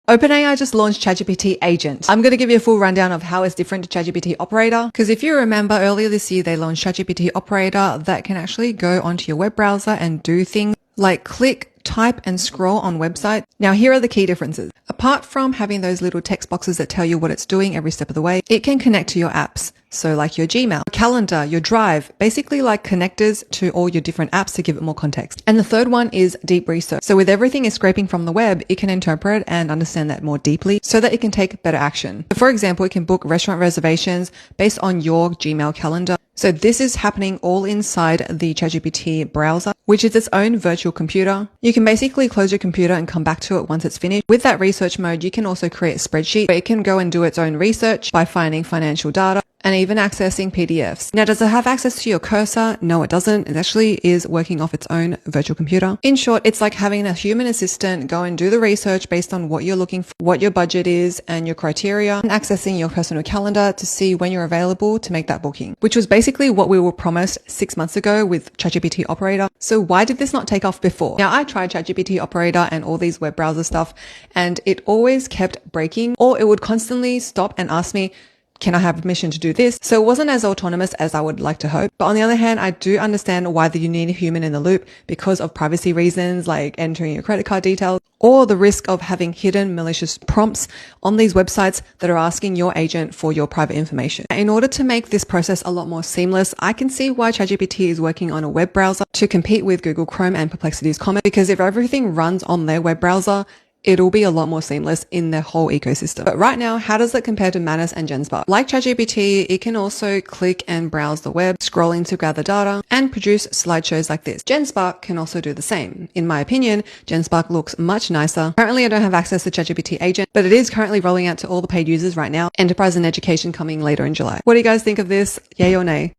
OpenAI just launched ChatGPT Agent. I'm going to give you a full rundown of how it's different to ChatGPT Operator, because if you remember earlier this year, they launched ChatGPT Operator that can actually go onto your web browser and do things like click, type, and scroll on websites. Now, here are the key differences. Apart from having those little text boxes that tell you what it's doing every step of the way, it can connect to your apps. So like your Gmail, calendar, your Drive, basically like connectors to all your different apps to give it more context. And the third one is deep research. So with everything is scraping from the web, it can interpret and understand that more deeply so that it can take better action. For example, it can book restaurant reservations based on your Gmail calendar. So this is happening all inside the ChatGPT browser, which is its own virtual computer. You can basically close your computer and come back to it once it's finished. With that research mode, you can also create a spreadsheet where it can go and do its own research by finding financial data and even accessing PDFs. Now, does it have access to your cursor? No, it doesn't. It actually is working off its own virtual computer. In short, it's like having a human assistant go and do the research based on what you're looking for, what your budget is and your criteria, and accessing your personal calendar to see when you're available to make that booking, which was basically what we were promised 6 months ago with ChatGPT Operator. So why did this not take off before? Now, I tried ChatGPT Operator and all these web browser stuff, and it always kept breaking, or it would constantly stop and ask me, can I have permission to do this? So it wasn't as autonomous as I would like to hope. But on the other hand, I do understand why you need a human in the loop because of privacy reasons, like entering your credit card details, or the risk of having hidden malicious prompts on these websites that are asking your agent for your private information. In order to make this process a lot more seamless, I can see why ChatGPT is working on a web browser to compete with Google Chrome and Perplexity's Comet, because if everything runs on their web browser, it'll be a lot more seamless in their whole ecosystem. But right now, how does it compare to Manus and GenSpark? Like ChatGPT, it can also click and browse the web, scrolling to gather data, and produce slideshows like this. GenSpark can also do the same. In my opinion, GenSpark looks much nicer. Currently, I don't have access to ChatGPT Agent, but it is currently rolling out to all the paid users right now. Enterprise and education coming later in July. What do you guys think of this? Yay or nay?